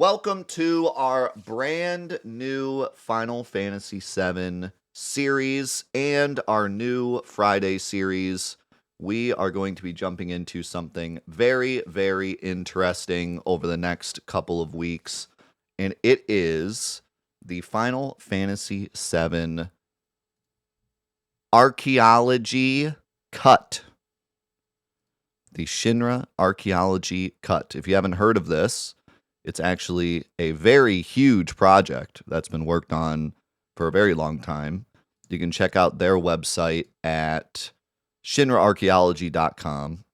Welcome to our brand new Final Fantasy VII series and our new Friday series. We are going to be jumping into something very, very interesting over the next couple of weeks, and it is the Final Fantasy VII Archaeology Cut. The Shinra Archaeology Cut. If you haven't heard of this, it's actually a very huge project that's been worked on for a very long time. You can check out their website at shinraarchaeology.com.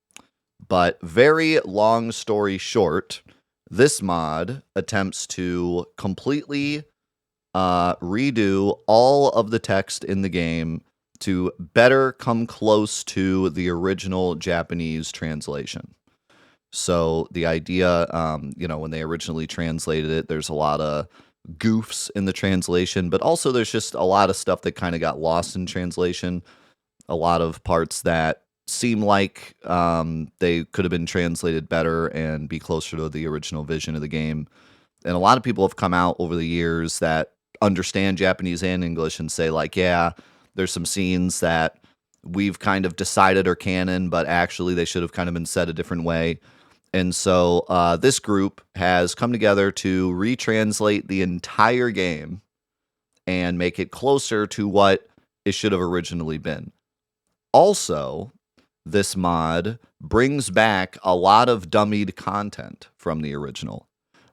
But very long story short, this mod attempts to completely redo all of the text in the game to better come close to the original Japanese translation. So the idea, when they originally translated it, there's a lot of goofs in the translation, but also there's just a lot of stuff that kind of got lost in translation. A lot of parts that seem like they could have been translated better and be closer to the original vision of the game. And a lot of people have come out over the years that understand Japanese and English and say, like, yeah, there's some scenes that we've kind of decided are canon, but actually they should have kind of been said a different way. And so this group has come together to retranslate the entire game and make it closer to what it should have originally been. Also, this mod brings back a lot of dummied content from the original.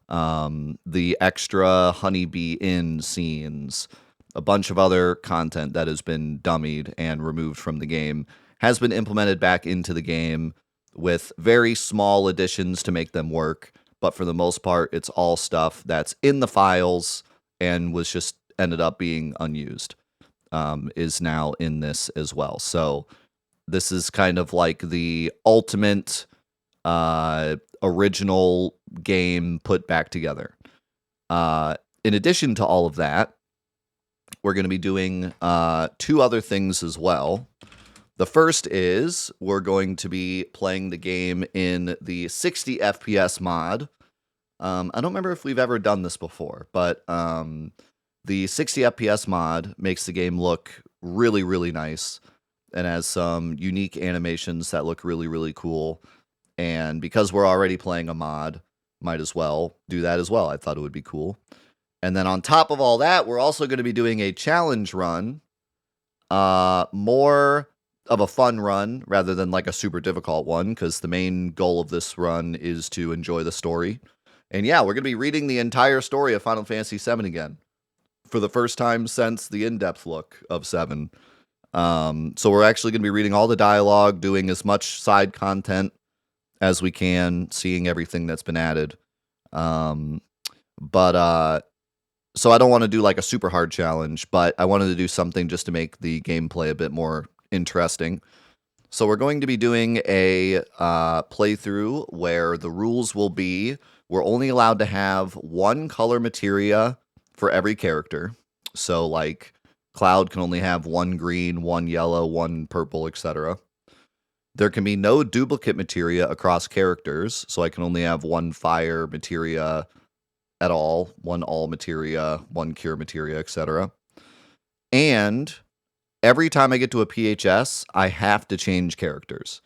The extra Honeybee Inn scenes, a bunch of other content that has been dummied and removed from the game has been implemented back into the game with very small additions to make them work. But for the most part, it's all stuff that's in the files and was just ended up being unused, is now in this as well. So this is kind of like the ultimate original game put back together. In addition to all of that, we're going to be doing two other things as well. The first is we're going to be playing the game in the 60 FPS mod. I don't remember if we've ever done this before, but the 60 FPS mod makes the game look really, really nice and has some unique animations that look really, really cool. And because we're already playing a mod, might as well do that as well. I thought it would be cool. And then on top of all that, we're also going to be doing a challenge run, more of a fun run rather than like a super difficult one, because the main goal of this run is to enjoy the story. And yeah, we're going to be reading the entire story of Final Fantasy VII again for the first time since the in-depth look of 7. So we're actually going to be reading all the dialogue, doing as much side content as we can, seeing everything that's been added. So I don't want to do like a super hard challenge, but I wanted to do something just to make the gameplay a bit more interesting. So we're going to be doing a playthrough where the rules will be we're only allowed to have one color materia for every character. So like Cloud can only have one green, one yellow, one purple, etc. There can be no duplicate materia across characters, so I can only have one fire materia at all, one all materia, one cure materia, etc. And every time I get to a PHS, I have to change characters.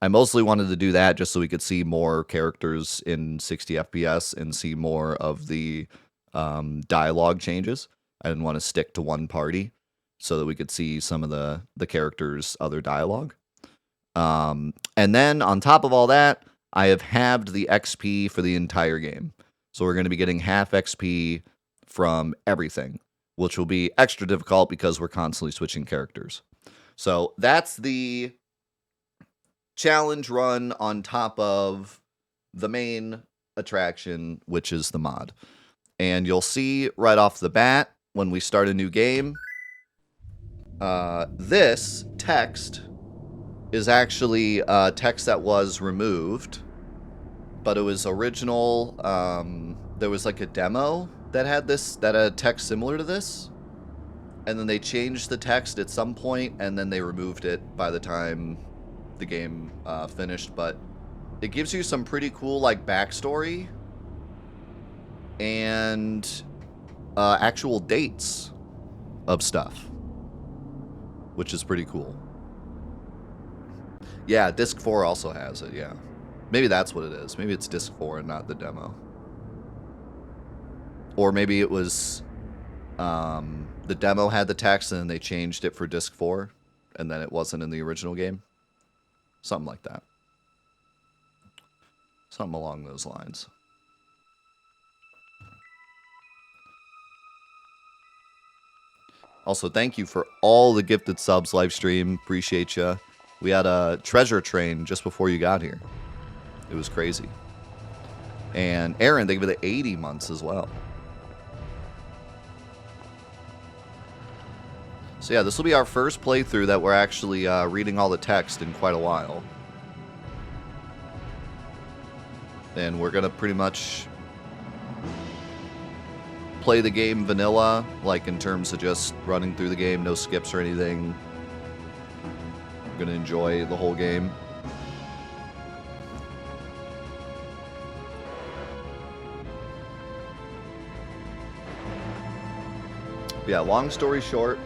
I mostly wanted to do that just so we could see more characters in 60 FPS and see more of the dialogue changes. I didn't want to stick to one party so that we could see some of the characters' other dialogue. And then on top of all that, I have halved the XP for the entire game. So we're going to be getting half XP from everything, which will be extra difficult because we're constantly switching characters. So that's the challenge run on top of the main attraction, which is the mod. And you'll see right off the bat when we start a new game, this text is actually text that was removed, but it was original. There was like a demo that had text similar to this, and then they changed the text at some point, and then they removed it by the time the game finished. But it gives you some pretty cool like backstory and actual dates of stuff, which is pretty cool. Yeah, Disc 4 also has it, yeah. Maybe that's what it is. Maybe it's Disc 4 and not the demo. Or maybe it was... the demo had the text and then they changed it for Disc 4, and then it wasn't in the original game. Something like that. Something along those lines. Also, thank you for all the gifted subs live stream. Appreciate you. We had a treasure train just before you got here. It was crazy. And Aaron, thank you for the 80 months as well. So yeah, this will be our first playthrough that we're actually reading all the text in quite a while. And we're going to pretty much play the game vanilla, like in terms of just running through the game, no skips or anything. We're going to enjoy the whole game. Yeah, long story short,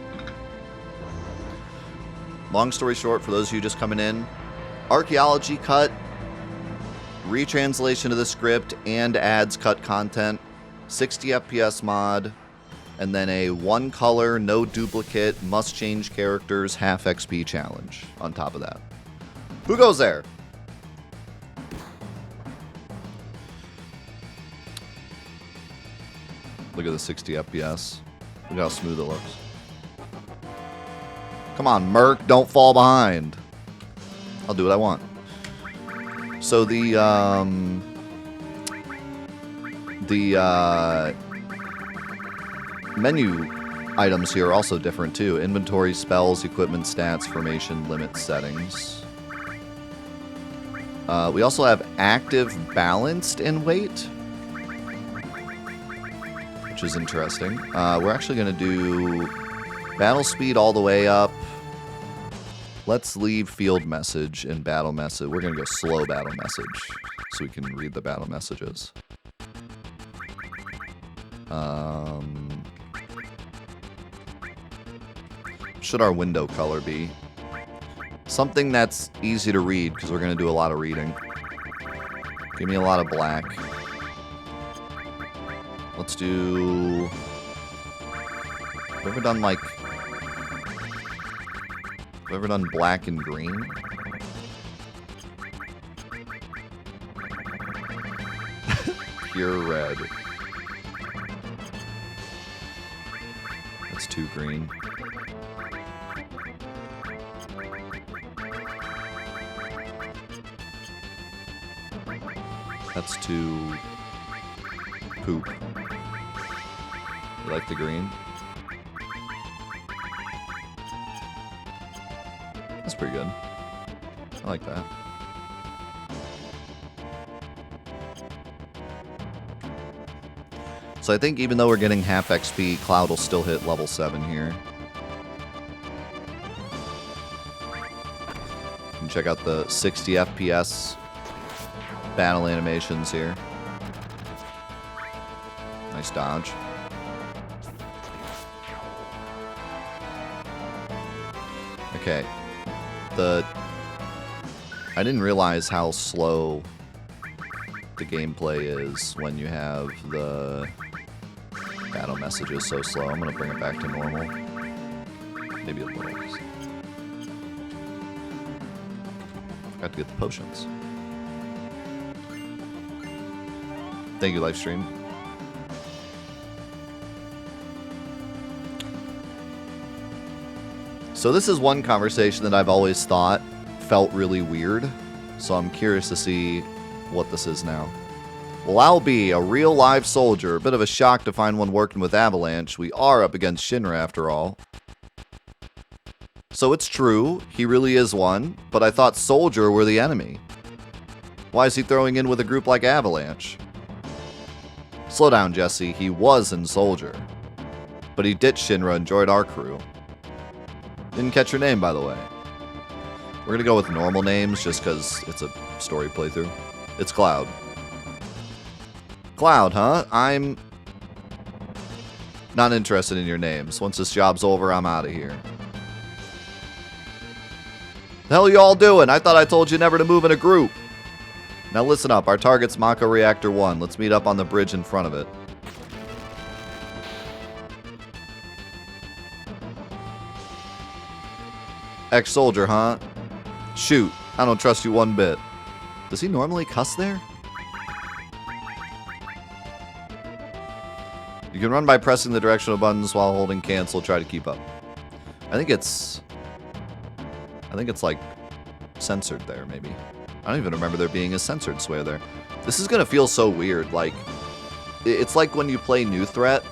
for those of you just coming in, Archaeology Cut, retranslation of the script and adds cut content, 60 FPS mod, and then a one color, no duplicate, must change characters, half XP challenge on top of that. Who goes there? Look at the 60 FPS. Look how smooth it looks. Come on, Merc, don't fall behind. I'll do what I want. So the menu items here are also different too. Inventory, spells, equipment, stats, formation, limit settings. We also have active, balanced, and weight, which is interesting. We're actually going to do battle speed all the way up. Let's leave field message and battle message. We're going to go slow battle message so we can read the battle messages. Should our window color be? Something that's easy to read because we're going to do a lot of reading. Give me a lot of black. Let's do... Have we ever done like... Have we ever done black and green? Pure red. That's too green. That's too... poop. You like the green? That's pretty good. I like that. So I think even though we're getting half XP, Cloud will still hit level 7 here. You can check out the 60 FPS battle animations here. Nice dodge. Okay. I didn't realize how slow the gameplay is when you have the battle messages so slow. I'm going to bring it back to normal. Maybe a little. Got to get the potions. Thank you, livestream. So this is one conversation that I've always thought felt really weird. So I'm curious to see what this is now. Well, I'll be a real live soldier. A bit of a shock to find one working with Avalanche. We are up against Shinra after all. So it's true, he really is one, but I thought Soldier were the enemy. Why is he throwing in with a group like Avalanche? Slow down, Jesse. He was in Soldier. But he ditched Shinra and joined our crew. Didn't catch your name, by the way. We're going to go with normal names just because it's a story playthrough. It's Cloud. Cloud, huh? I'm not interested in your names. Once this job's over, I'm out of here. The hell are you all doing? I thought I told you never to move in a group. Now listen up. Our target's Mako Reactor 1. Let's meet up on the bridge in front of it. Ex-soldier, huh? Shoot. I don't trust you one bit. Does he normally cuss there? You can run by pressing the directional buttons while holding cancel. Try to keep up. I think it's like censored there, maybe. I don't even remember there being a censored swear there. This is gonna feel so weird. Like, it's like when you play New Threat,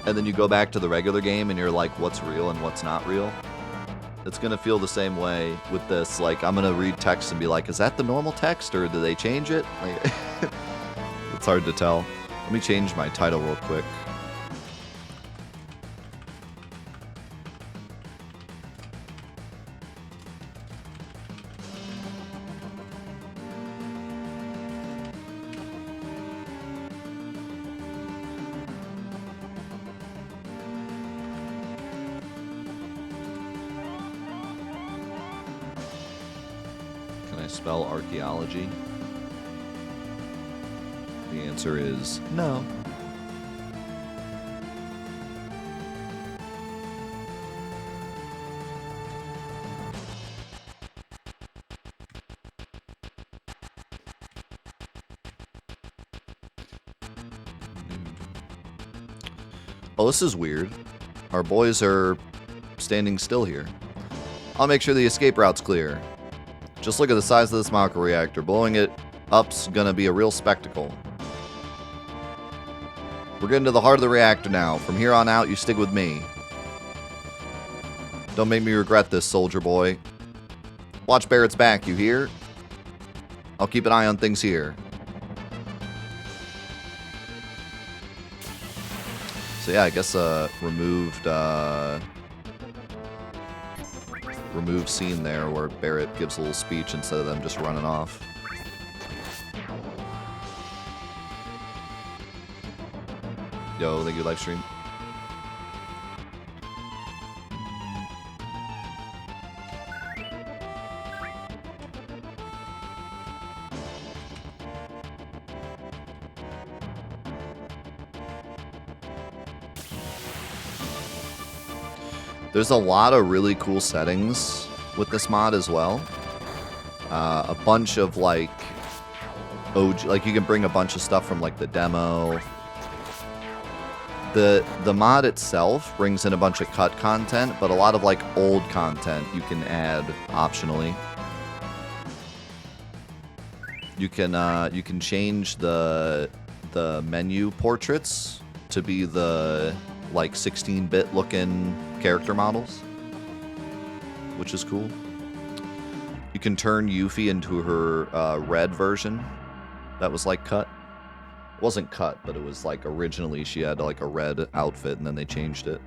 and then you go back to the regular game, and you're like, what's real and what's not real? It's gonna feel the same way with this. Like, I'm gonna read text and be like, is that the normal text, or did they change it? Like, it's hard to tell. Let me change my title real quick. Spell archaeology? The answer is no. Oh, this is weird. Our boys are standing still here. I'll make sure the escape route's clear. Just look at the size of this Mako reactor. Blowing it up's gonna be a real spectacle. We're getting to the heart of the reactor now. From here on out, you stick with me. Don't make me regret this, soldier boy. Watch Barrett's back, you hear? I'll keep an eye on things here. So yeah, I guess removed scene there where Barrett gives a little speech instead of them just running off. Yo, thank you, live stream. There's a lot of really cool settings with this mod as well. A bunch of like OG, like you can bring a bunch of stuff from like the demo. The mod itself brings in a bunch of cut content, but a lot of like old content you can add optionally. You can change the menu portraits to be the like 16-bit looking character models, which is cool. You can turn Yuffie into her red version that was like cut. It wasn't cut, but it was like originally she had like a red outfit and then they changed it.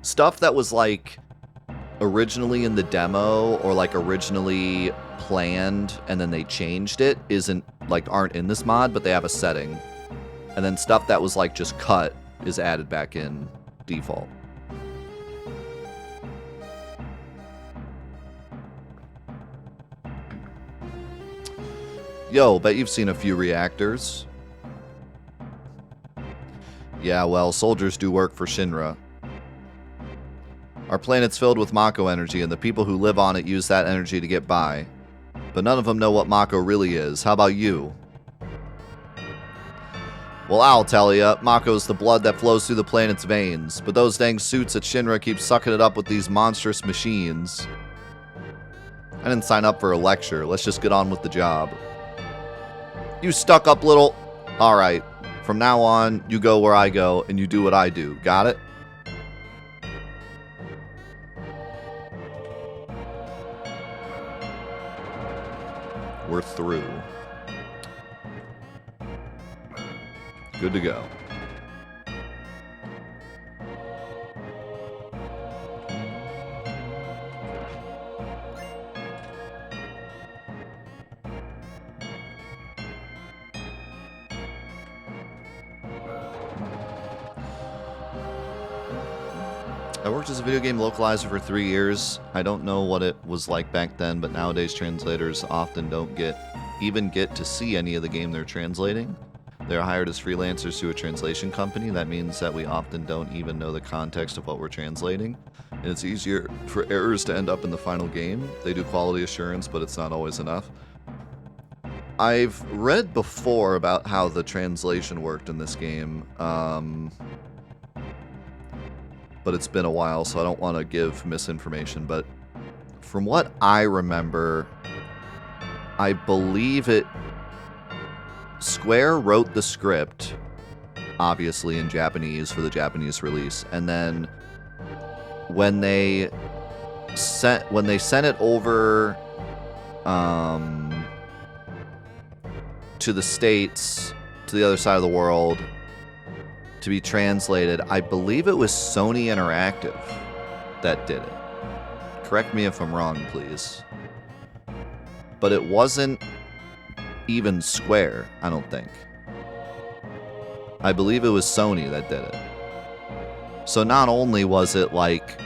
Stuff that was like originally in the demo or like originally planned and then they changed it aren't in this mod, but they have a setting. And then stuff that was like just cut is added back in default. Yo, bet you've seen a few reactors. Yeah, well, soldiers do work for Shinra. Our planet's filled with Mako energy, and the people who live on it use that energy to get by. But none of them know what Mako really is. How about you? Well, I'll tell ya, Mako's the blood that flows through the planet's veins, but those dang suits at Shinra keep sucking it up with these monstrous machines. I didn't sign up for a lecture. Let's just get on with the job. You stuck-up little... Alright. From now on, you go where I go, and you do what I do. Got it? We're through. Good to go. I worked as a video game localizer for 3 years. I don't know what it was like back then, but nowadays translators often don't even get to see any of the game they're translating. They're hired as freelancers to a translation company. That means that we often don't even know the context of what we're translating. And it's easier for errors to end up in the final game. They do quality assurance, but it's not always enough. I've read before about how the translation worked in this game, but it's been a while, so I don't want to give misinformation. But from what I remember, I believe Square wrote the script, obviously in Japanese for the Japanese release, and then when they sent it over to the States, to the other side of the world, to be translated, I believe it was Sony Interactive that did it. Correct me if I'm wrong, please. But it wasn't even Square, I don't think. I believe it was Sony that did it. So not only was it like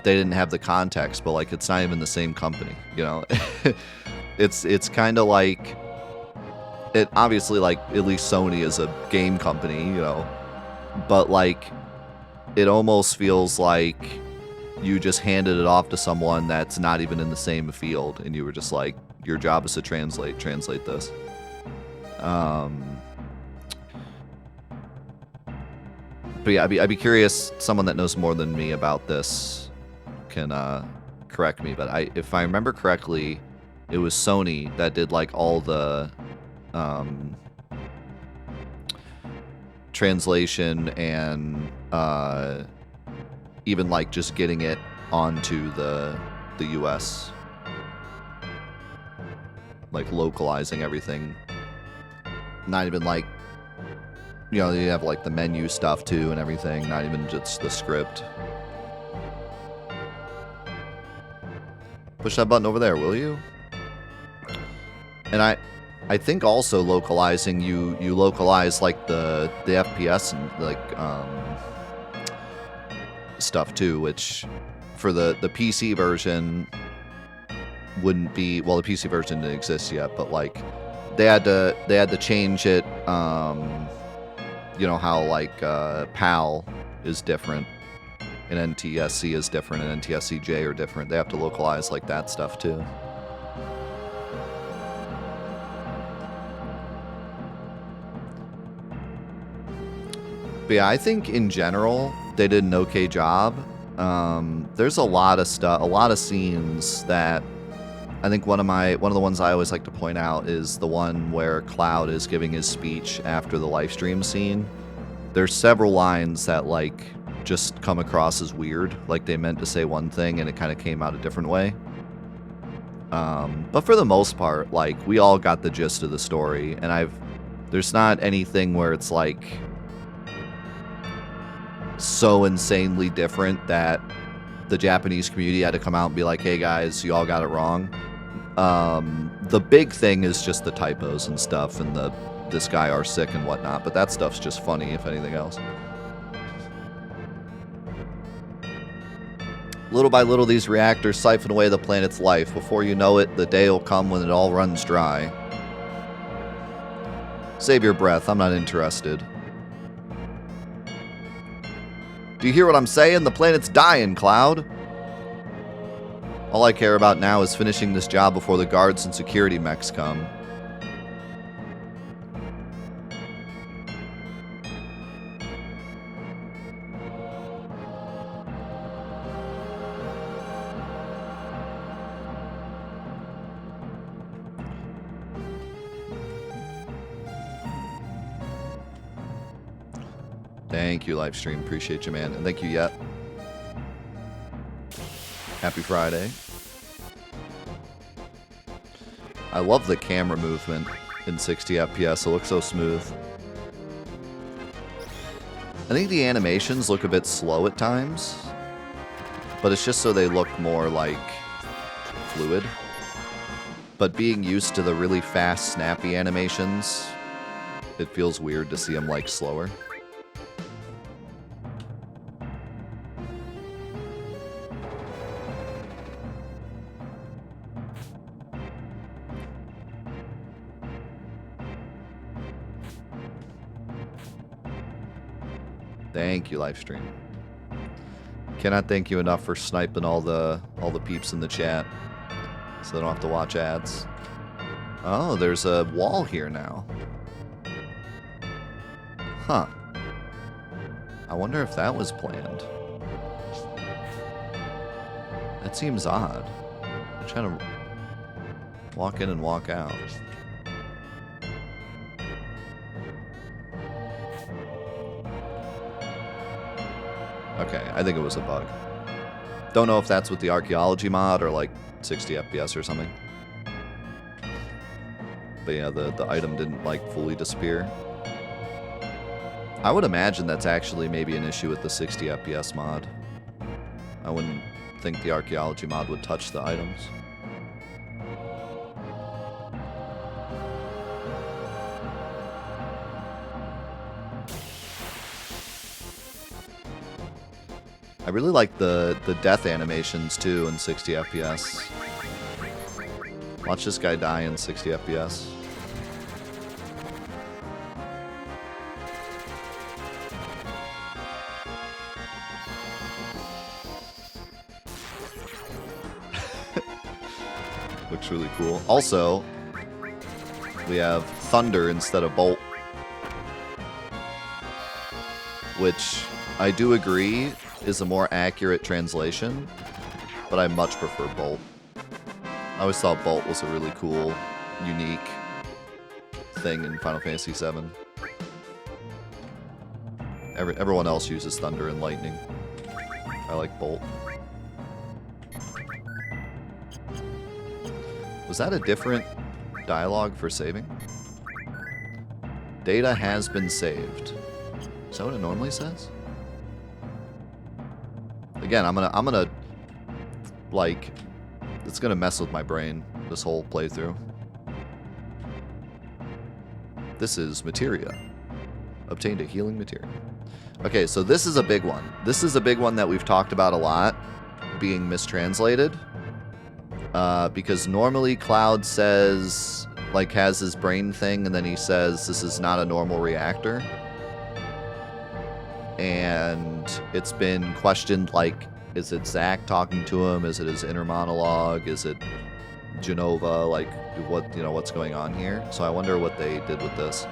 they didn't have the context, but like it's not even the same company, you know? It's kind of like, it obviously, like, at least Sony is a game company, you know, but like it almost feels like you just handed it off to someone that's not even in the same field, and you were just like, your job is to translate this. But yeah, I'd be curious, someone that knows more than me about this can correct me, but if I remember correctly, it was Sony that did like all the translation and even like just getting it onto the US, like localizing everything. Not even like, you know, you have like the menu stuff too and everything, not even just the script. Push that button over there, will you? And I think also localizing, you localize like the FPS and like stuff too, which for the PC version wouldn't be, well, the PC version didn't exist yet, but like they had to change it. You know how like PAL is different and NTSC is different and NTSCJ are different. They have to localize like that stuff too. But yeah, I think in general they did an okay job. There's a lot of stuff, a lot of scenes that I think one of the ones I always like to point out is the one where Cloud is giving his speech after the live stream scene. There's several lines that like just come across as weird, like they meant to say one thing and it kind of came out a different way. But for the most part, like we all got the gist of the story, and there's not anything where it's like so insanely different that the Japanese community had to come out and be like, hey guys, you all got it wrong. The big thing is just the typos and stuff, and this guy are sick and whatnot, but that stuff's just funny, if anything else. Little by little, these reactors siphon away the planet's life. Before you know it, the day will come when it all runs dry. Save your breath, I'm not interested. Do you hear what I'm saying? The planet's dying, Cloud. All I care about now is finishing this job before the guards and security mechs come. Thank you, Livestream. Appreciate you, man. And thank you, Yet. Happy Friday. I love the camera movement in 60 FPS. It looks so smooth. I think the animations look a bit slow at times, but it's just so they look more like fluid. But being used to the really fast, snappy animations, it feels weird to see them like slower. Thank you, Livestream. Cannot thank you enough for sniping all the peeps in the chat, so they don't have to watch ads. Oh, there's a wall here now. Huh. I wonder if that was planned. That seems odd. I'm trying to walk in and walk out. Okay, I think it was a bug. Don't know if that's with the archaeology mod or like 60 FPS or something. But yeah, the item didn't like fully disappear. I would imagine that's actually maybe an issue with the 60 FPS mod. I wouldn't think the archaeology mod would touch the items. I really like the death animations too in 60 FPS. Watch this guy die in 60 FPS. Looks really cool. Also, we have thunder instead of bolt, which I do agree is a more accurate translation, but I much prefer bolt. I always thought bolt was a really cool, unique thing in Final Fantasy VII. Everyone else uses thunder and lightning. I like bolt. Was that a different dialogue for saving? Data has been saved. Is that what it normally says? Again, I'm gonna like, it's gonna mess with my brain this whole playthrough. This is materia. Obtained a healing materia. Okay, so this is a big one. This is a big one that we've talked about a lot, being mistranslated. Because normally Cloud says, like, has his brain thing, and then he says this is not a normal reactor. And it's been questioned, like, is it Zack talking to him? Is it his inner monologue? Is it Genova? Like, what's going on here? So I wonder what they did with this.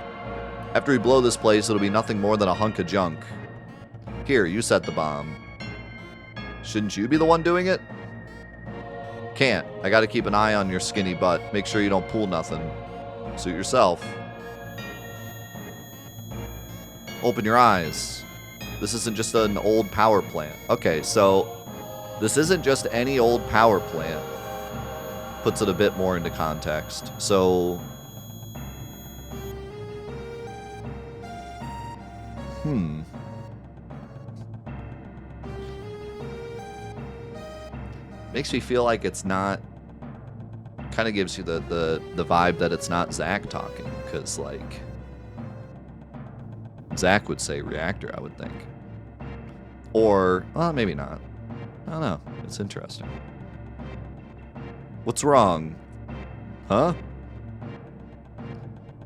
After we blow this place, it'll be nothing more than a hunk of junk. Here, you set the bomb. Shouldn't you be the one doing it? Can't. I gotta keep an eye on your skinny butt. Make sure you don't pull nothing. Suit yourself. Open your eyes. This isn't just an old power plant. Okay, so this isn't just any old power plant. Puts it a bit more into context. So, makes me feel like it's not, kind of gives you the vibe that it's not Zack talking, because, like, Zack would say reactor, I would think. Or, well, maybe not. I don't know. It's interesting. What's wrong? Huh?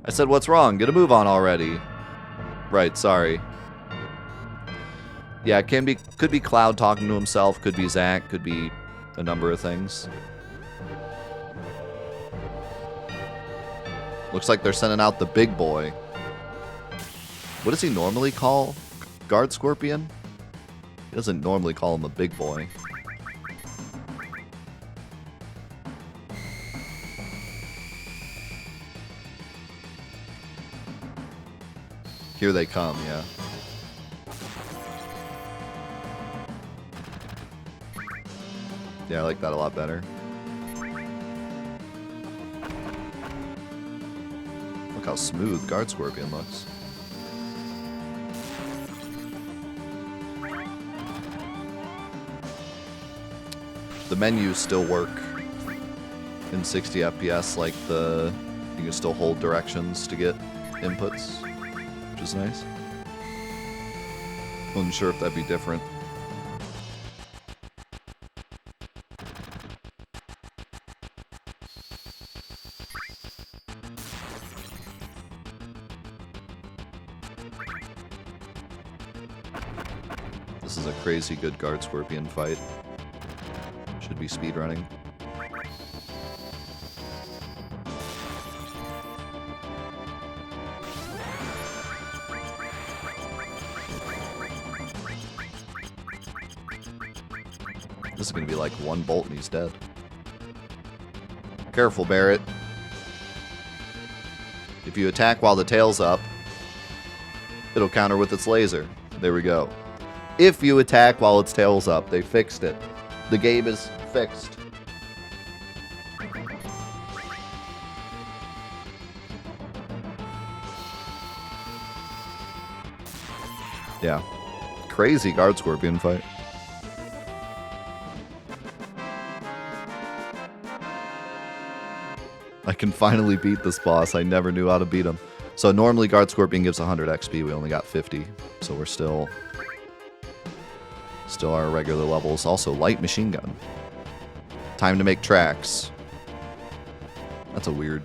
I said, what's wrong? Get a move on already. Right, sorry. Yeah, it could be Cloud talking to himself, could be Zack, could be a number of things. Looks like they're sending out the big boy. What does he normally call Guard Scorpion? He doesn't normally call him a big boy. Here they come, yeah. Yeah, I like that a lot better. Look how smooth Guard Scorpion looks. The menus still work in 60 FPS, like you can still hold directions to get inputs, which is nice. Wasn't sure if that'd be different. This is a crazy good guard scorpion fight. Should be speedrunning. This is going to be like one bolt and he's dead. Careful, Barret. If you attack while the tail's up, it'll counter with its laser. There we go. If you attack while its tail's up, they fixed it. The game is fixed. Yeah. Crazy guard scorpion fight. I can finally beat this boss. I never knew how to beat him. So normally guard scorpion gives 100 XP. We only got 50. So we're still our regular levels. Also light machine gun. Time to make tracks. That's a weird.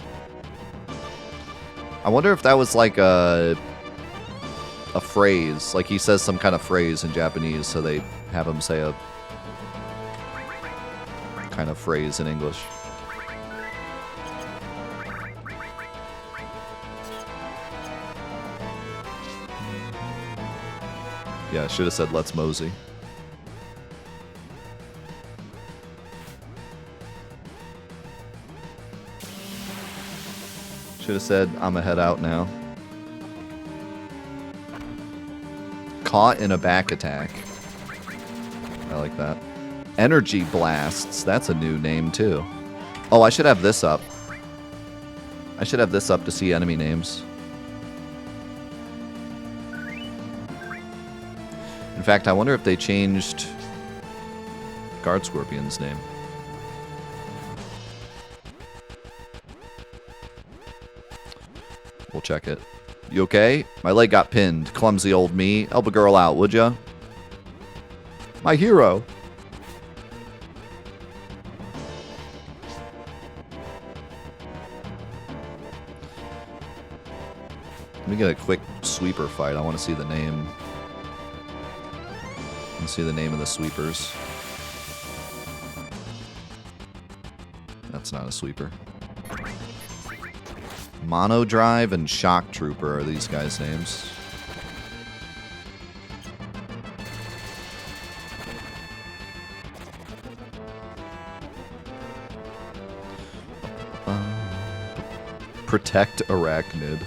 I wonder if that was like a phrase. Like he says some kind of phrase in Japanese, so they have him say a kind of phrase in English. Yeah, I should have said let's mosey. Should have said I'm gonna head out now. Caught in a back attack. I like that. Energy blasts. That's a new name too. Oh, I should have this up. I should have this up to see enemy names. In fact, I wonder if they changed Guard Scorpion's name. We'll check it. You okay? My leg got pinned. Clumsy old me. Help a girl out, would ya? My hero. Let me get a quick sweeper fight. I want to see the name. I want to see the name of the sweepers. That's not a sweeper. Mono Drive and Shock Trooper are these guys' names. Protect Arachnid.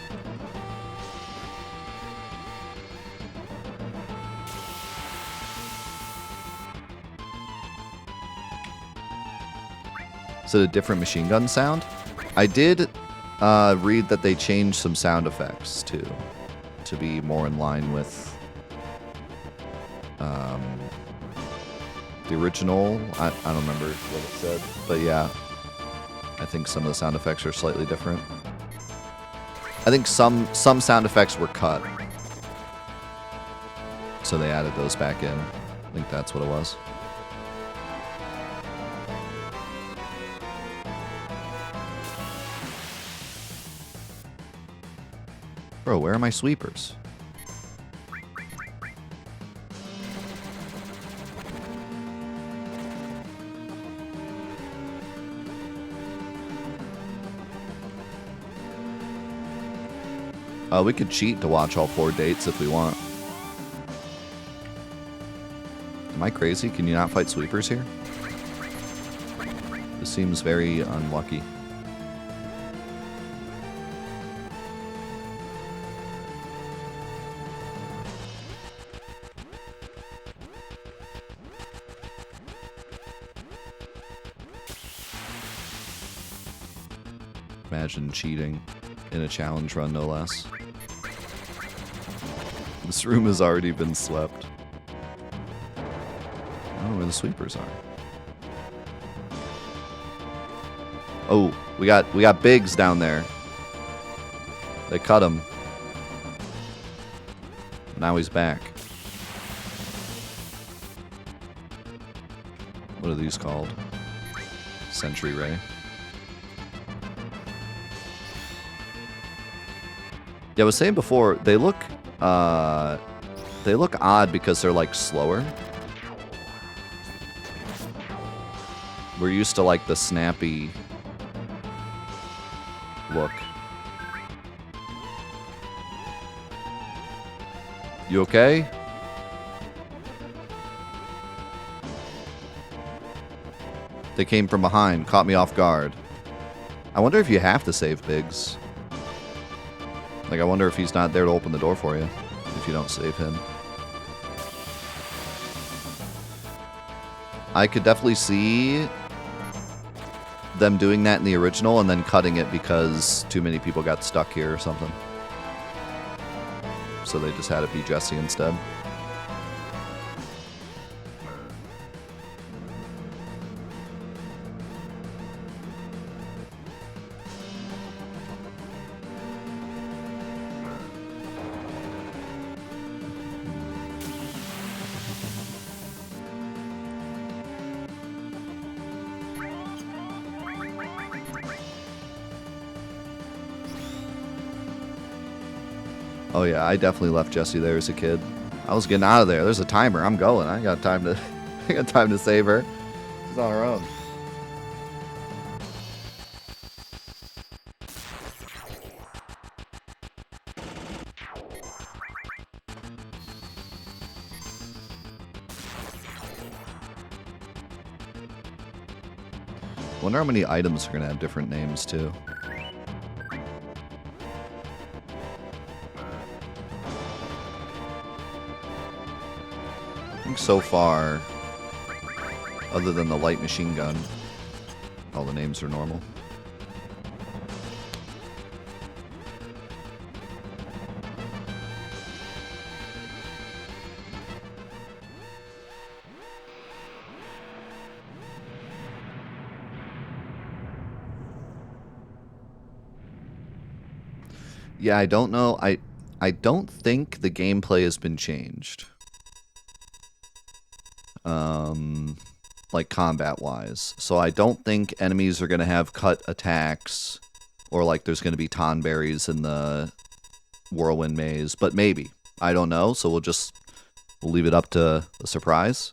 Is it a different machine gun sound? I did read that they changed some sound effects to be more in line with the original. I don't remember what it said, but yeah, I think some of the sound effects are slightly different. I think some sound effects were cut, so they added those back in. I think that's what it was. Bro, where are my sweepers? We could cheat to watch all 4 dates if we want. Am I crazy? Can you not fight sweepers here? This seems very unlucky. Imagine cheating in a challenge run, no less. This room has already been swept. I don't know where the sweepers are. Oh, we got Biggs down there. They cut him. Now he's back. What are these called? Sentry Ray. Yeah, I was saying before, they look They look odd because they're like slower. We're used to like the snappy look. You okay? They came from behind, caught me off guard. I wonder if you have to save Biggs. Like, I wonder if he's not there to open the door for you if you don't save him. I could definitely see them doing that in the original and then cutting it because too many people got stuck here or something. So they just had it be Jesse instead. Oh yeah, I definitely left Jessie there as a kid. I was getting out of there. There's a timer. I'm going. I got time to I got time to save her. She's on her own. Wonder how many items are gonna have different names too. I think so far, other than the light machine gun, all the names are normal. Yeah, I don't know. I don't think the gameplay has been changed. Like combat-wise. So I don't think enemies are going to have cut attacks or like there's going to be tonberries in the whirlwind maze, but maybe. I don't know, so we'll leave it up to a surprise.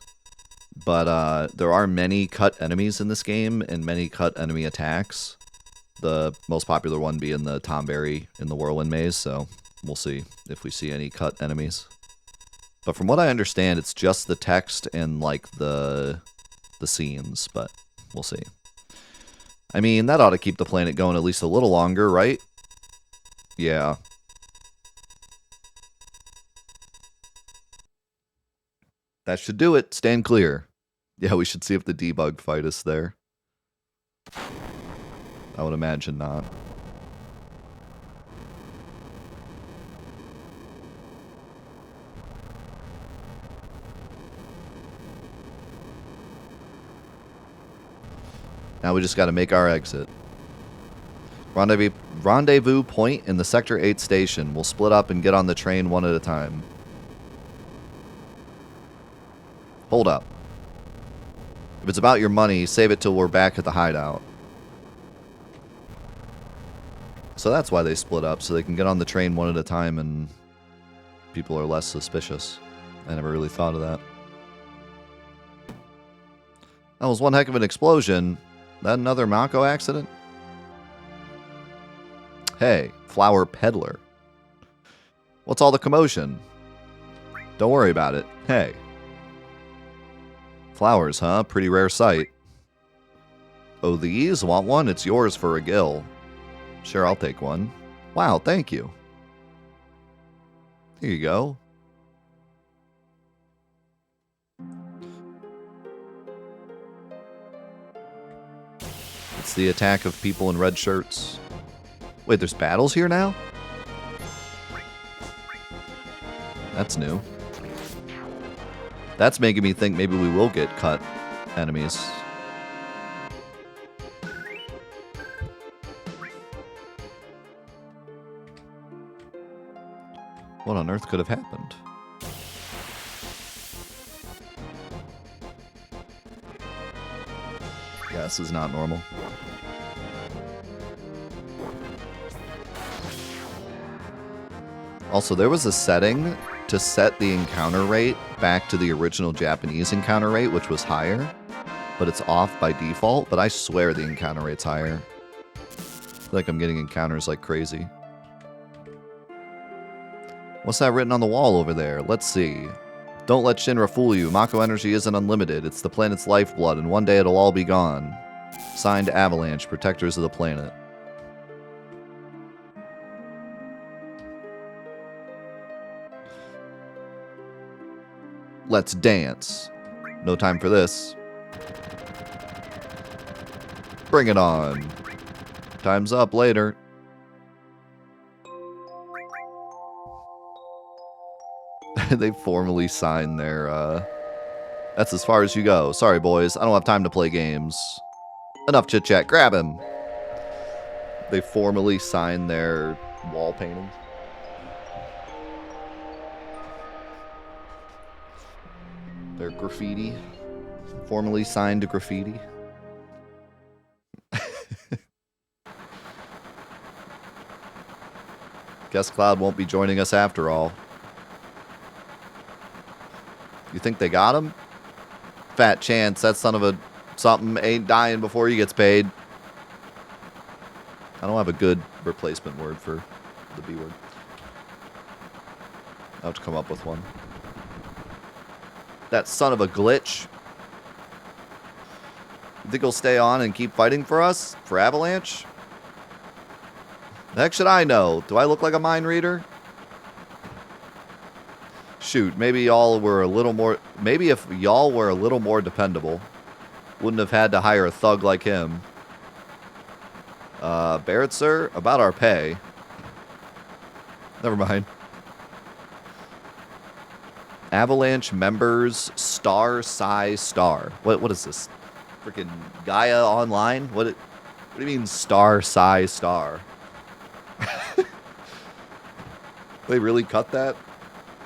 But there are many cut enemies in this game and many cut enemy attacks. The most popular one being the Tomberry in the Whirlwind Maze, so we'll see if we see any cut enemies. But from what I understand, it's just the text and, like, the scenes, but we'll see. I mean, that ought to keep the planet going at least a little longer, right? Yeah. That should do it. Stand clear. Yeah, we should see if the debug fight is there. I would imagine not. Now we just got to make our exit. Rendezvous point in the Sector 8 station. We'll split up and get on the train one at a time. Hold up. If it's about your money, save it till we're back at the hideout. So that's why they split up, so they can get on the train one at a time and people are less suspicious. I never really thought of that. That was one heck of an explosion. That another Mako accident? Hey, flower peddler. What's all the commotion? Don't worry about it. Hey. Flowers, huh? Pretty rare sight. Oh, these? Want one? It's yours for a gill. Sure, I'll take one. Wow, thank you. Here you go. It's the attack of people in red shirts. Wait, there's battles here now? That's new. That's making me think maybe we will get cut enemies. What on earth could have happened? Yeah, this is not normal. Also, there was a setting to set the encounter rate back to the original Japanese encounter rate, which was higher, but it's off by default. But I swear the encounter rate's higher. I feel like I'm getting encounters like crazy. What's that written on the wall over there? Let's see. Don't let Shinra fool you. Mako energy isn't unlimited. It's the planet's lifeblood, and one day it'll all be gone. Signed, Avalanche, Protectors of the Planet. Let's dance. No time for this. Bring it on. Time's up later. They formally signed their, that's as far as you go. Sorry, boys. I don't have time to play games. Enough chit-chat. Grab him. They formally signed their wall paintings. Their graffiti. Formally signed graffiti. Guess Cloud won't be joining us after all. You think they got him? Fat chance that son of a something ain't dying before he gets paid. I don't have a good replacement word for the B word. I'll have to come up with one. That son of a glitch. You think he'll stay on and keep fighting for us? For Avalanche? The heck should I know? Do I look like a mind reader? Shoot, maybe y'all were a little more... Maybe if y'all were a little more dependable, wouldn't have had to hire a thug like him. Barrett, sir? About our pay. Never mind. Avalanche members star size star. What is this? Freaking Gaia Online? What do you mean star size star? They really cut that?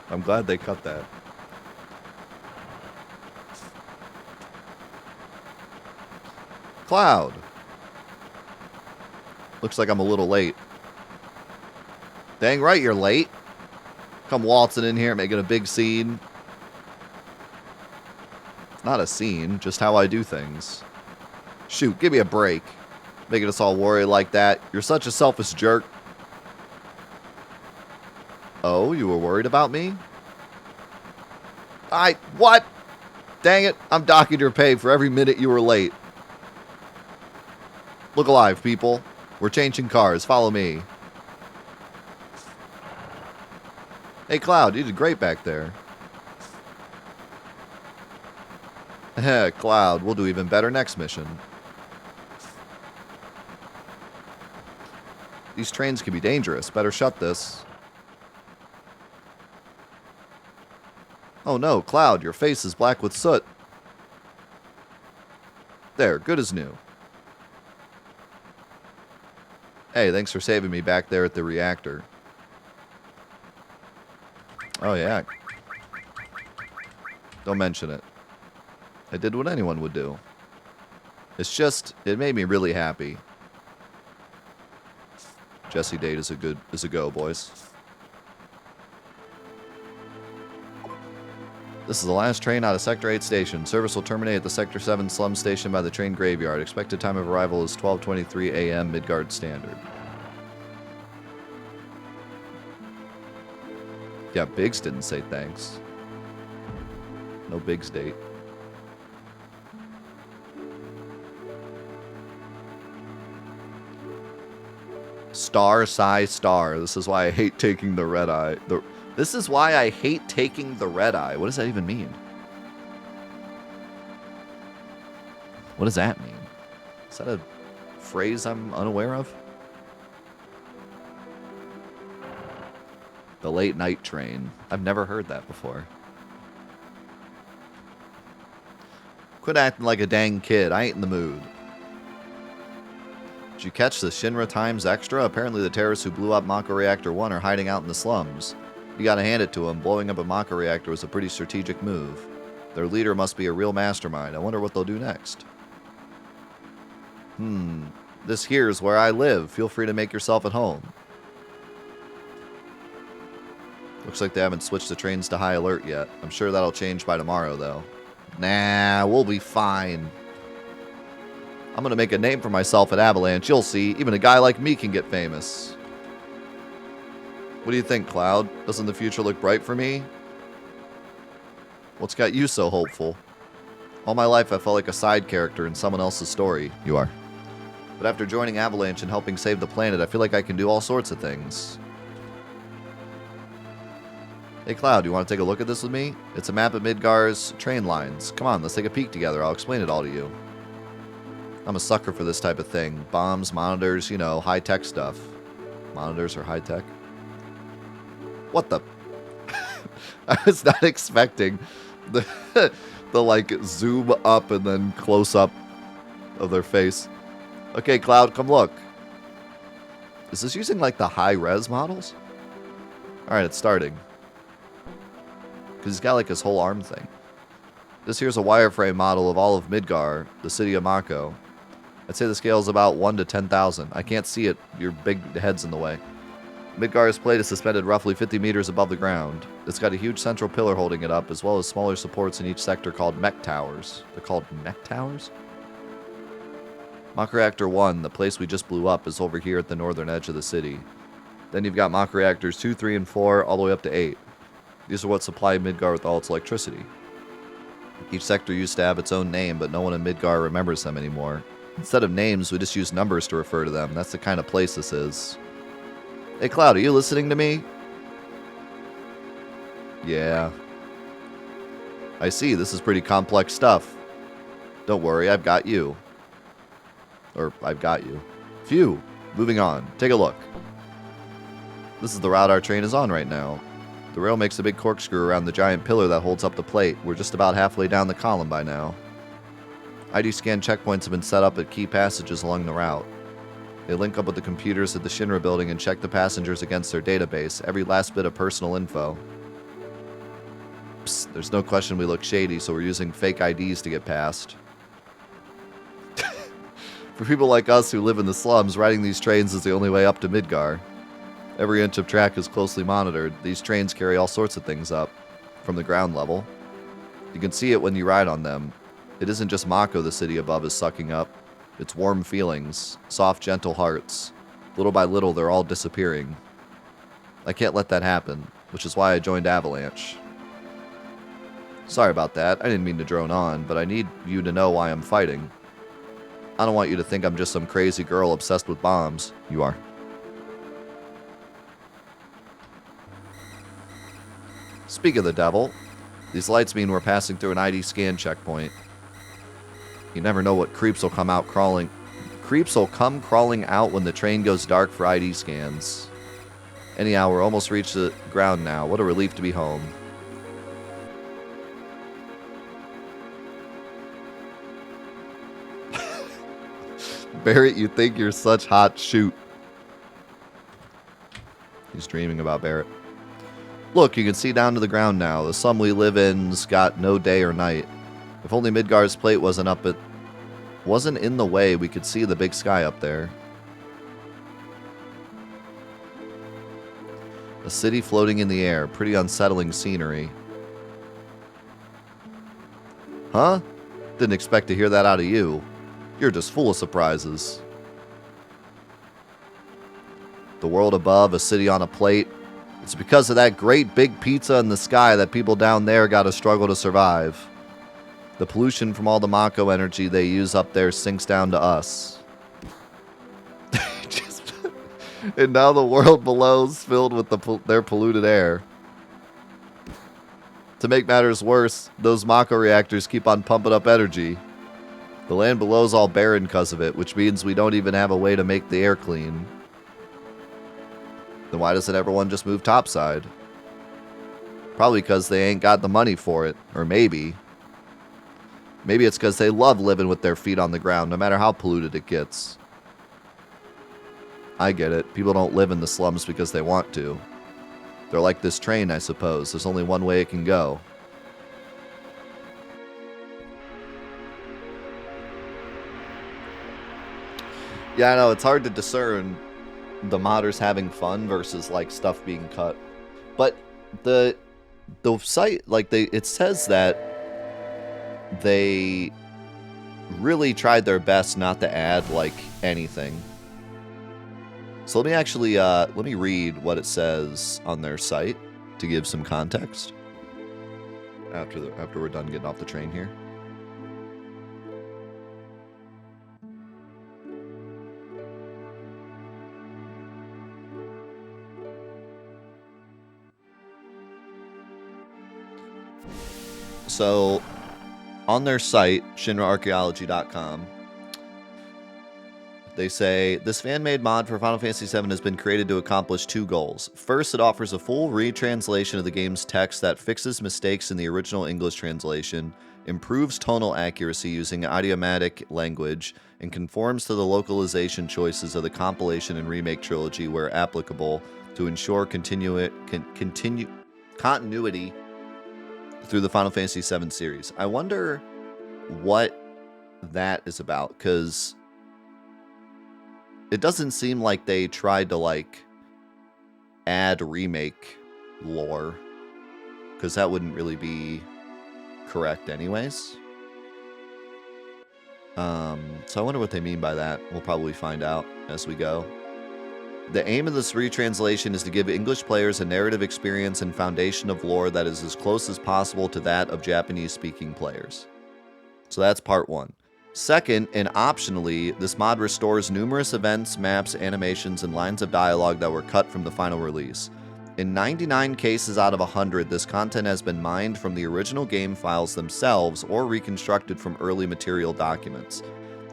I'm glad they cut that. Cloud. Looks like I'm a little late. Dang right you're late. Come waltzing in here, making a big scene. It's not a scene, just how I do things. Shoot, give me a break. Making us all worry like that. You're such a selfish jerk. Oh, you were worried about me? What? Dang it, I'm docking your pay for every minute you were late. Look alive, people. We're changing cars. Follow me. Hey, Cloud, you did great back there. Heh, Cloud, we'll do even better next mission. These trains can be dangerous. Better shut this. Oh no, Cloud, your face is black with soot. There, good as new. Hey, thanks for saving me back there at the reactor. Oh yeah. Don't mention it. I did what anyone would do. It's just, it made me really happy. Jesse date is a go, boys. This is the last train out of Sector 8 station. Service will terminate at the Sector 7 slum station by the train graveyard. Expected time of arrival is 12:23 a.m. Midgard Standard. Yeah, Biggs didn't say thanks. No Biggs date. Star, Psi, Star. This is why I hate taking the red eye. This is why I hate taking the red eye. What does that even mean? What does that mean? Is that a phrase I'm unaware of? The late night train. I've never heard that before. Quit acting like a dang kid. I ain't in the mood. Did you catch the Shinra Times Extra? Apparently the terrorists who blew up Mako Reactor 1 are hiding out in the slums. You gotta hand it to them. Blowing up a Mako reactor was a pretty strategic move. Their leader must be a real mastermind. I wonder what they'll do next. This here's where I live. Feel free to make yourself at home. Looks like they haven't switched the trains to high alert yet. I'm sure that'll change by tomorrow, though. Nah, we'll be fine. I'm gonna make a name for myself at Avalanche. You'll see. Even a guy like me can get famous. What do you think, Cloud? Doesn't the future look bright for me? What's got you so hopeful? All my life I felt like a side character in someone else's story. You are. But after joining Avalanche and helping save the planet, I feel like I can do all sorts of things. Hey Cloud, you want to take a look at this with me? It's a map of Midgar's train lines. Come on, let's take a peek together. I'll explain it all to you. I'm a sucker for this type of thing. Bombs, monitors, you know, high-tech stuff. Monitors are high-tech? What the? I was not expecting the, like, zoom up and then close-up of their face. Okay, Cloud, come look. Is this using, like, the high-res models? Alright, it's starting. Because he's got, like, his whole arm thing. This here's a wireframe model of all of Midgar, the city of Mako. I'd say the scale is about 1 to 10,000. I can't see it. Your big head's in the way. Midgar's plate is suspended roughly 50 meters above the ground. It's got a huge central pillar holding it up, as well as smaller supports in each sector called mech towers. They're called mech towers? Mach Reactor 1, the place we just blew up, is over here at the northern edge of the city. Then you've got Mach Reactors 2, 3, and 4, all the way up to 8. These are what supply Midgar with all its electricity. Each sector used to have its own name, but no one in Midgar remembers them anymore. Instead of names, we just use numbers to refer to them. That's the kind of place this is. Hey Cloud, are you listening to me? Yeah. I see, this is pretty complex stuff. Don't worry, I've got you. Or, I've got you. Phew. Moving on. Take a look. This is the route our train is on right now. The rail makes a big corkscrew around the giant pillar that holds up the plate. We're just about halfway down the column by now. ID scan checkpoints have been set up at key passages along the route. They link up with the computers at the Shinra building and check the passengers against their database, every last bit of personal info. Psst, there's no question we look shady, so we're using fake IDs to get past. For people like us who live in the slums, riding these trains is the only way up to Midgar. Every inch of track is closely monitored. These trains carry all sorts of things up, from the ground level. You can see it when you ride on them. It isn't just Mako the city above is sucking up. It's warm feelings, soft, gentle hearts. Little by little, they're all disappearing. I can't let that happen, which is why I joined Avalanche. Sorry about that. I didn't mean to drone on, but I need you to know why I'm fighting. I don't want you to think I'm just some crazy girl obsessed with bombs. You are. Speak of the devil, these lights mean we're passing through an ID scan checkpoint. You never know what creeps will come out crawling. Creeps will come crawling out when the train goes dark for ID scans. Anyhow, we're almost reached the ground now. What a relief to be home. Barrett, you think you're such hot shoot. He's dreaming about Barrett. Look, you can see down to the ground now. The slum we live in's got no day or night. If only Midgar's plate wasn't in the way, we could see the big sky up there. A city floating in the air. Pretty unsettling scenery. Huh? Didn't expect to hear that out of you. You're just full of surprises. The world above, a city on a plate. It's because of that great big pizza in the sky that people down there gotta struggle to survive. The pollution from all the Mako energy they use up there sinks down to us. And now the world below is filled with their polluted air. To make matters worse, those Mako reactors keep on pumping up energy. The land below is all barren because of it, which means we don't even have a way to make the air clean. Then why doesn't everyone just move topside? Probably because they ain't got the money for it. Or maybe it's because they love living with their feet on the ground, no matter how polluted it gets. I get it. People don't live in the slums because they want to. They're like this train, I suppose. There's only one way it can go. Yeah, I know. It's hard to discern the modders having fun versus like stuff being cut. But the site, like, it says that they really tried their best not to add, like, anything. So let me actually, let me read what it says on their site to give some context after we're done getting off the train here. So, on their site, ShinraArchaeology.com, they say, this fan-made mod for Final Fantasy VII has been created to accomplish two goals. First, it offers a full retranslation of the game's text that fixes mistakes in the original English translation, improves tonal accuracy using idiomatic language, and conforms to the localization choices of the compilation and remake trilogy where applicable to ensure continuity through the Final Fantasy VII series. I wonder what that is about, because it doesn't seem like they tried to, like, add remake lore, because that wouldn't really be correct anyways. So I wonder what they mean by that. We'll probably find out as we go. The aim of this retranslation is to give English players a narrative experience and foundation of lore that is as close as possible to that of Japanese-speaking players. So that's part one. Second, and optionally, this mod restores numerous events, maps, animations, and lines of dialogue that were cut from the final release. In 99 cases out of 100, this content has been mined from the original game files themselves or reconstructed from early material documents.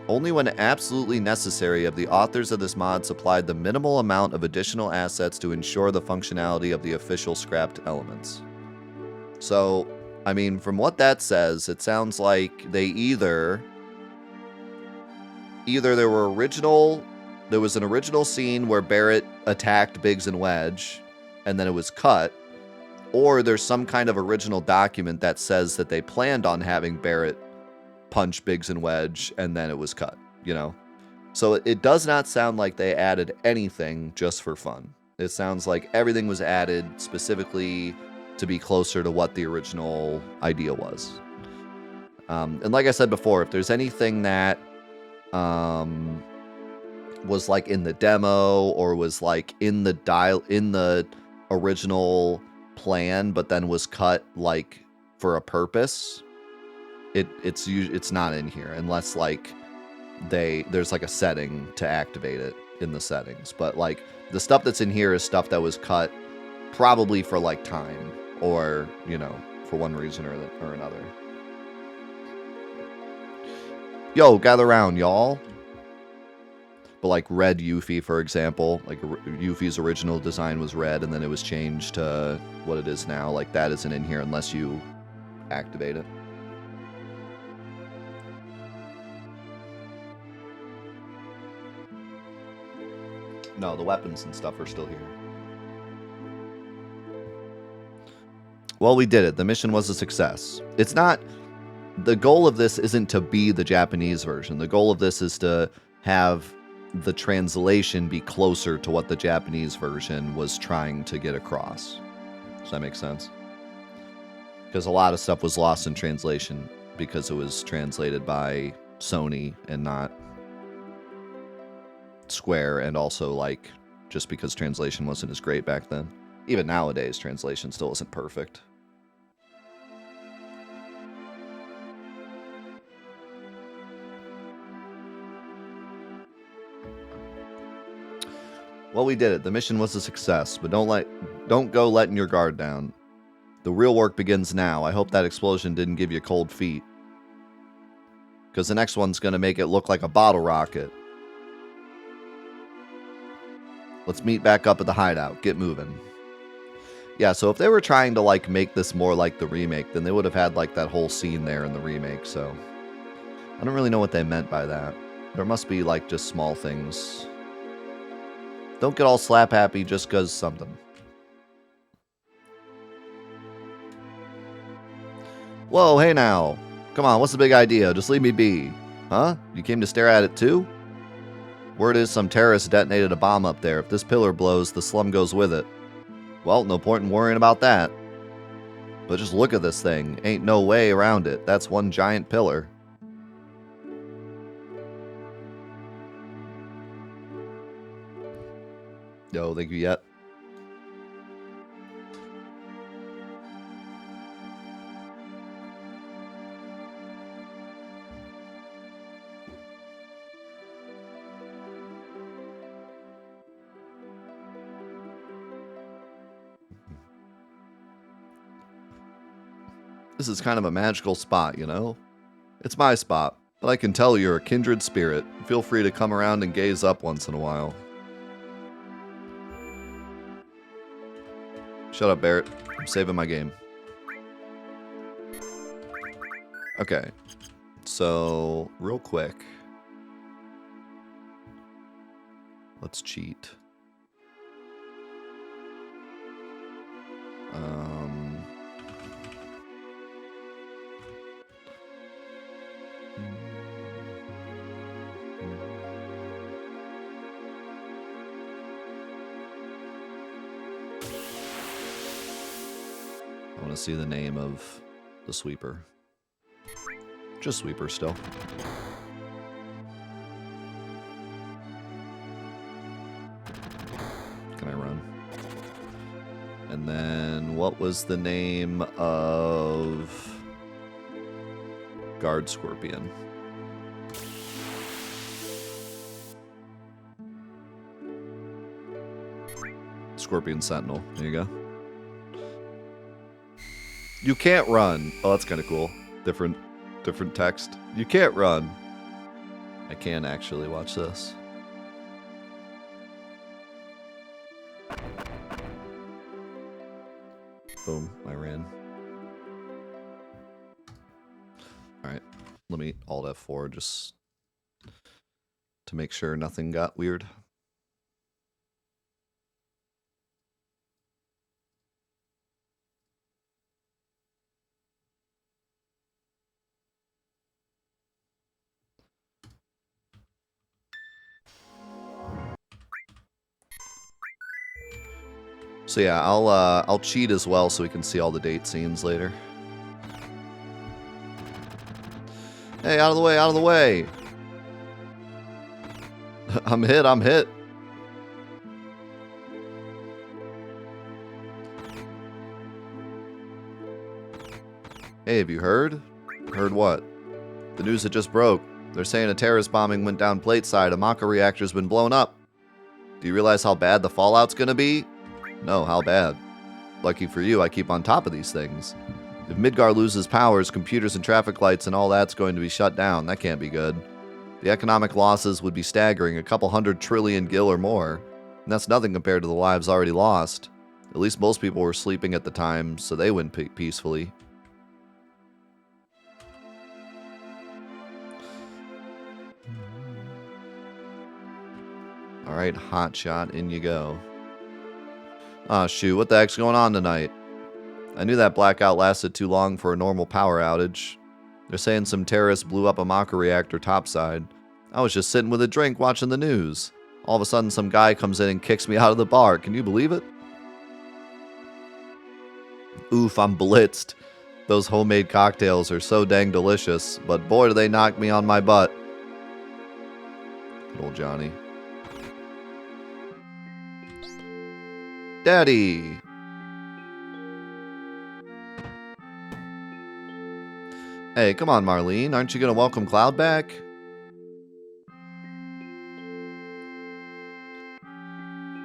Only when absolutely necessary have the authors of this mod supplied the minimal amount of additional assets to ensure the functionality of the official scrapped elements. So, I mean, from what that says, it sounds like they either there was an original scene where Barrett attacked Biggs and Wedge, and then it was cut, or there's some kind of original document that says that they planned on having Barrett punch Biggs and Wedge, and then it was cut, you know? So it does not sound like they added anything just for fun. It sounds like everything was added specifically to be closer to what the original idea was. And like I said before, if there's anything that was like in the demo or was like in the original plan, but then was cut like for a purpose, it's not in here unless like there's like a setting to activate it in the settings. But like the stuff that's in here is stuff that was cut probably for like time or, you know, for one reason or another. Yo, gather around, y'all. But like red Yuffie, for example, like Yuffie's original design was red and then it was changed to what it is now. Like that isn't in here unless you activate it. No, the weapons and stuff are still here. Well, we did it. The mission was a success. It's not... The goal of this isn't to be the Japanese version. The goal of this is to have the translation be closer to what the Japanese version was trying to get across. Does that make sense? Because a lot of stuff was lost in translation because it was translated by Sony and not Square, and also like just because translation wasn't as great back then. Even nowadays, translation still isn't perfect. Well, we did it. The mission was a success, but don't go letting your guard down. The real work begins now. I hope that explosion didn't give you cold feet, because the next one's going to make it look like a bottle rocket. Let's meet back up at the hideout. Get moving. Yeah, so if they were trying to like make this more like the remake, then they would have had like that whole scene there in the remake, so I don't really know what they meant by that. There must be like just small things. Don't get all slap happy just cause something. Whoa, hey now. Come on, what's the big idea? Just leave me be. Huh? You came to stare at it too? Word is some terrorist detonated a bomb up there. If this pillar blows, the slum goes with it. Well, no point in worrying about that. But just look at this thing. Ain't no way around it. That's one giant pillar. Yo, thank you yet. This is kind of a magical spot, you know? It's my spot, but I can tell you're a kindred spirit. Feel free to come around and gaze up once in a while. Shut up, Barrett. I'm saving my game. Okay. So, real quick. Let's cheat. I want to see the name of the sweeper. Just sweeper still. Can I run? And then what was the name of guard scorpion? Scorpion Sentinel. There you go. You can't run. Oh, that's kind of cool. Different text. You can't run. I can actually watch this. Boom, I ran. Alright, let me Alt F4 just to make sure nothing got weird. So yeah, I'll cheat as well so we can see all the date scenes later. Hey, out of the way, out of the way! I'm hit, I'm hit. Hey, have you heard? Heard what? The news that just broke. They're saying a terrorist bombing went down plateside. A Maka reactor's been blown up. Do you realize how bad the fallout's gonna be? No, how bad? Lucky for you, I keep on top of these things. If Midgar loses powers, computers and traffic lights and all that's going to be shut down. That can't be good. The economic losses would be staggering, a couple 100 trillion gil or more. And that's nothing compared to the lives already lost. At least most people were sleeping at the time, so they went peacefully. Alright, hotshot, in you go. Aw, shoot, what the heck's going on tonight? I knew that blackout lasted too long for a normal power outage. They're saying some terrorists blew up a Maka reactor topside. I was just sitting with a drink watching the news. All of a sudden, some guy comes in and kicks me out of the bar. Can you believe it? Oof, I'm blitzed. Those homemade cocktails are so dang delicious, but boy do they knock me on my butt. Good old Johnny. Daddy! Hey, come on, Marlene. Aren't you going to welcome Cloud back?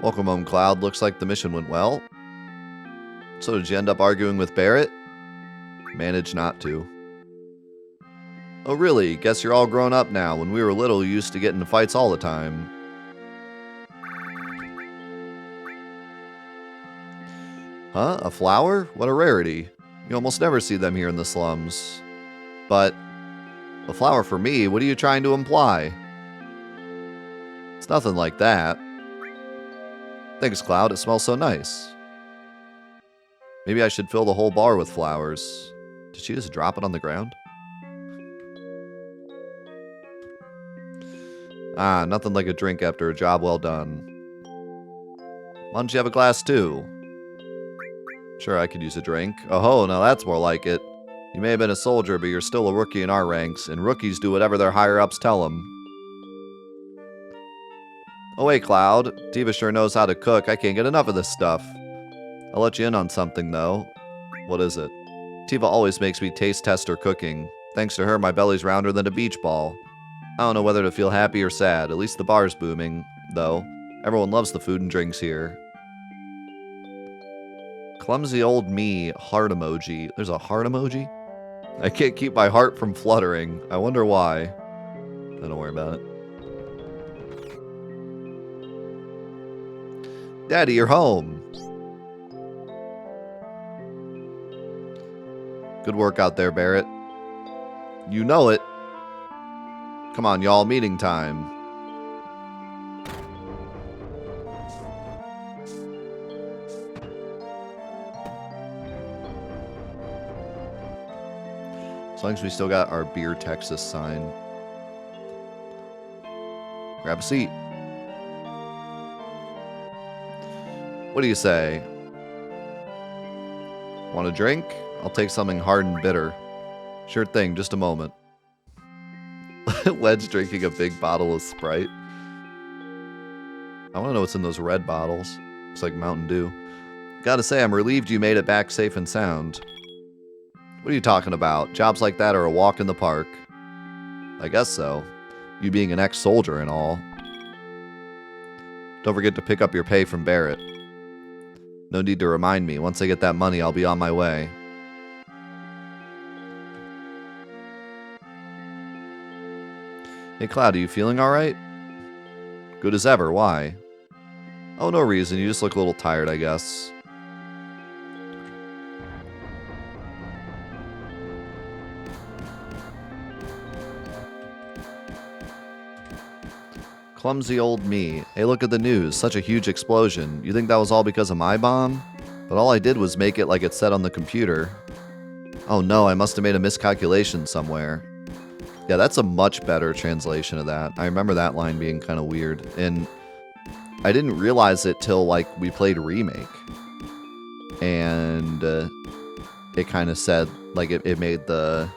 Welcome home, Cloud. Looks like the mission went well. So did you end up arguing with Barrett? Managed not to. Oh, really? Guess you're all grown up now. When we were little, you used to get into fights all the time. Huh? A flower? What a rarity. You almost never see them here in the slums. But a flower for me? What are you trying to imply? It's nothing like that. Thanks, Cloud. It smells so nice. Maybe I should fill the whole bar with flowers. Did she just drop it on the ground? Ah, nothing like a drink after a job well done. Why don't you have a glass too? Sure, I could use a drink. Oh, now that's more like it. You may have been a soldier, but you're still a rookie in our ranks, and rookies do whatever their higher-ups tell them. Oh, hey, Cloud. Tiva sure knows how to cook. I can't get enough of this stuff. I'll let you in on something, though. What is it? Tiva always makes me taste test her cooking. Thanks to her, my belly's rounder than a beach ball. I don't know whether to feel happy or sad. At least the bar's booming, though. Everyone loves the food and drinks here. Clumsy old me, heart emoji. There's a heart emoji? I can't keep my heart from fluttering. I wonder why. Don't worry about it. Daddy, you're home. Good work out there, Barrett. You know it. Come on, y'all, meeting time. As long as we still got our Beer Texas sign. Grab a seat. What do you say? Want a drink? I'll take something hard and bitter. Sure thing, just a moment. Wedge drinking a big bottle of Sprite. I want to know what's in those red bottles. Looks like Mountain Dew. Gotta say, I'm relieved you made it back safe and sound. What are you talking about? Jobs like that are a walk in the park. I guess so. You being an ex-soldier and all. Don't forget to pick up your pay from Barrett. No need to remind me. Once I get that money, I'll be on my way. Hey, Cloud, are you feeling alright? Good as ever. Why? Oh, no reason. You just look a little tired, I guess. Clumsy old me. Hey, look at the news. Such a huge explosion. You think that was all because of my bomb? But all I did was make it like it said on the computer. Oh no, I must have made a miscalculation somewhere. Yeah, that's a much better translation of that. I remember that line being kind of weird. And I didn't realize it till, like, we played Remake. And it kind of said, like, it made the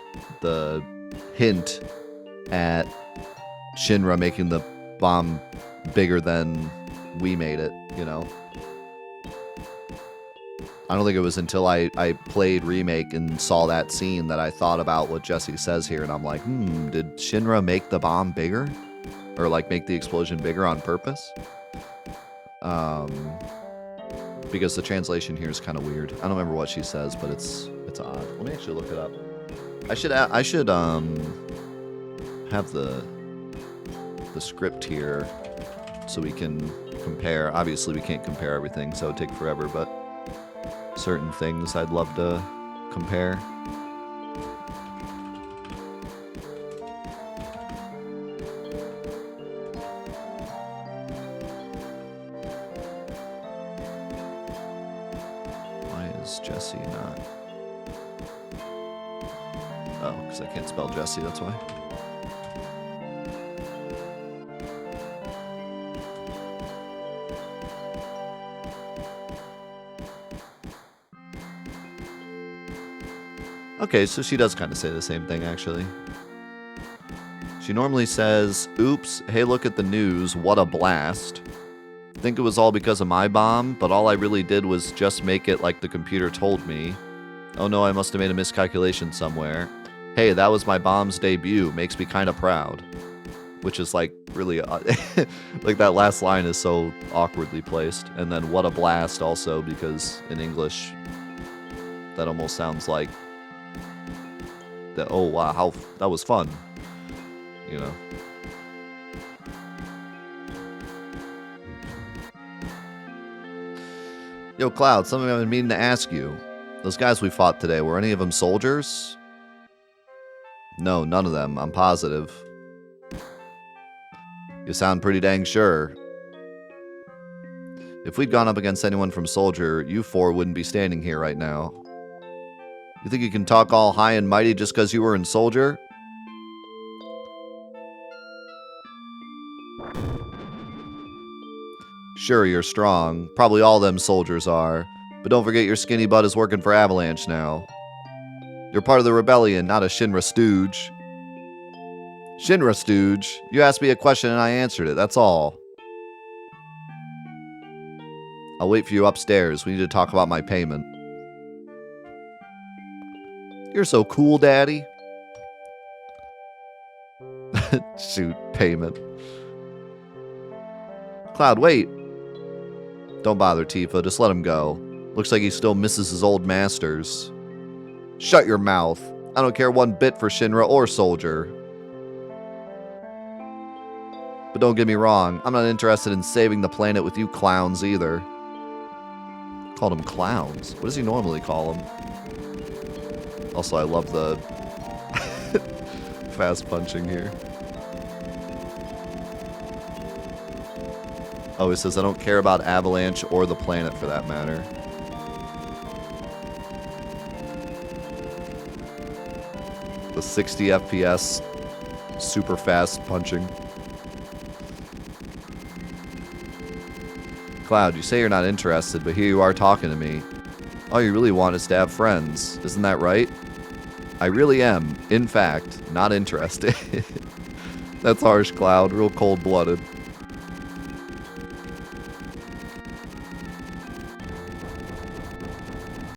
hint at Shinra making the bomb bigger than we made it, you know? I don't think it was until I played Remake and saw that scene that I thought about what Jesse says here, and I'm like, did Shinra make the bomb bigger? Or, like, make the explosion bigger on purpose? Because the translation here is kind of weird. I don't remember what she says, but it's odd. Let me actually look it up. I should have the script here so we can compare. Obviously, we can't compare everything, so it'd take forever, but certain things I'd love to compare. Why is Jesse not? Oh, because I can't spell Jesse, that's why. Okay, so she does kind of say the same thing, actually. She normally says, oops, hey, look at the news, what a blast. Think it was all because of my bomb, but all I really did was just make it like the computer told me. Oh no, I must have made a miscalculation somewhere. Hey, that was my bomb's debut, makes me kind of proud. Which is like really, like that last line is so awkwardly placed. And then what a blast also, because in English, that almost sounds like that, oh wow, how that was fun, you know. Yo, Cloud, something I've been meaning to ask you. Those guys we fought today, were any of them soldiers? No, none of them, I'm positive. You sound pretty dang sure. If we'd gone up against anyone from Soldier, you four wouldn't be standing here right now. You think you can talk all high and mighty just because you were in Soldier? Sure, you're strong. Probably all them soldiers are. But don't forget your skinny butt is working for Avalanche now. You're part of the rebellion, not a Shinra stooge. Shinra stooge? You asked me a question and I answered it, that's all. I'll wait for you upstairs. We need to talk about my payment. You're so cool, Daddy. Shoot, payment. Cloud, wait. Don't bother, Tifa. Just let him go. Looks like he still misses his old masters. Shut your mouth. I don't care one bit for Shinra or Soldier. But don't get me wrong, I'm not interested in saving the planet with you clowns either. Called them clowns. What does he normally call them? Also, I love the fast punching here. Oh, he says, I don't care about Avalanche or the planet for that matter. The 60 FPS, super fast punching. Cloud, you say you're not interested, but here you are talking to me. All you really want is to have friends. Isn't that right? I really am, in fact, not interested. That's harsh, Cloud. Real cold-blooded.